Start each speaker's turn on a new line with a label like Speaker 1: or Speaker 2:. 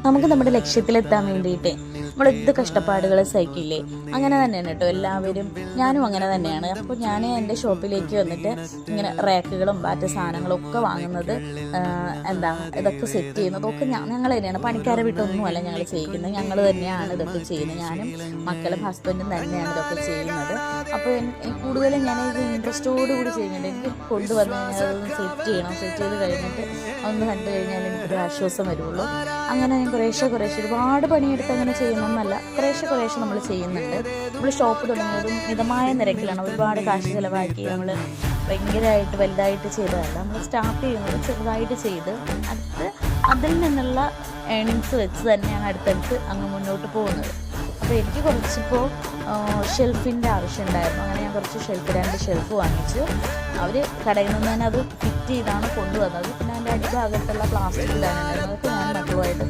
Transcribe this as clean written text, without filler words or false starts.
Speaker 1: നമുക്ക് നമ്മുടെ ലക്ഷ്യത്തിലെത്താൻ വേണ്ടിയിട്ട് നമ്മൾ എന്ത് കഷ്ടപ്പാടുകൾ സഹിക്കില്ലേ, അങ്ങനെ തന്നെയാണ് കേട്ടോ എല്ലാവരും. ഞാനും അങ്ങനെ തന്നെയാണ്. അപ്പോൾ ഞാൻ എൻ്റെ ഷോപ്പിലേക്ക് വന്നിട്ട് ഇങ്ങനെ റാക്കുകളും മറ്റ് സാധനങ്ങളും ഒക്കെ വാങ്ങുന്നത്, ഇതൊക്കെ സെറ്റ് ചെയ്യുന്നതൊക്കെ ഞങ്ങൾ തന്നെയാണ്. പണിക്കാരെ വിട്ടൊന്നുമല്ല ഞങ്ങൾ ചെയ്യിക്കുന്നത്, ഞങ്ങൾ തന്നെയാണ് ഇതൊക്കെ ചെയ്യുന്നത്. ഞാനും മക്കളും ഹസ്ബൻഡും തന്നെയാണ് ഇതൊക്കെ ചെയ്യുന്നത്. അപ്പോൾ കൂടുതലും ഞാനിത് ഇൻട്രസ്റ്റോടുകൂടി ചെയ്യുന്നുണ്ട്. എനിക്ക് കൊണ്ടുവന്ന് അതൊന്ന് സെറ്റ് ചെയ്യണം. സെറ്റ് ചെയ്ത് കഴിഞ്ഞിട്ട് ഒന്ന് കണ്ടു കഴിഞ്ഞാൽ എനിക്കൊരു ആശ്വാസം വരുള്ളൂ. അങ്ങനെ ഞാൻ കുറേശ്ശെ ഒരുപാട് പണിയെടുത്ത് അങ്ങനെ ചെയ്യണമെന്നല്ല, കുറേശ്ശെ നമ്മൾ ചെയ്യുന്നുണ്ട്. നമ്മൾ ഷോപ്പ് തുടങ്ങിയതും മിതമായ നിരക്കിലാണ്, ഒരുപാട് കാശ് ചിലവാക്കി നമ്മൾ ഭയങ്കരമായിട്ട് വലുതായിട്ട് ചെയ്തതല്ല. നമ്മൾ സ്റ്റാർട്ട് ചെയ്യുന്നത് ചെറുതായിട്ട് ചെയ്ത് അതിൽ നിന്നുള്ള ഏണിങ്സ് വെച്ച് തന്നെയാണ് അടുത്തടുത്ത് അങ്ങ് മുന്നോട്ട് പോകുന്നത്. അപ്പോൾ എനിക്ക് കുറച്ചിപ്പോൾ ഷെൽഫിൻ്റെ ആവശ്യം ഉണ്ടായിരുന്നു. അങ്ങനെ ഞാൻ കുറച്ച് 2 ഷെൽഫ് വാങ്ങിച്ചു. അവർ കടയിൽ നിന്ന് തന്നെ അത് ഫിറ്റ് ചെയ്താണ് കൊണ്ടുവന്നത്. പിന്നെ അതിൻ്റെ അടിഭാഗത്തുള്ള പ്ലാസ്റ്റിക് ഇടാനുണ്ടായിരുന്നു, അതൊക്കെ ഞാൻ മറ്റുമായിട്ട്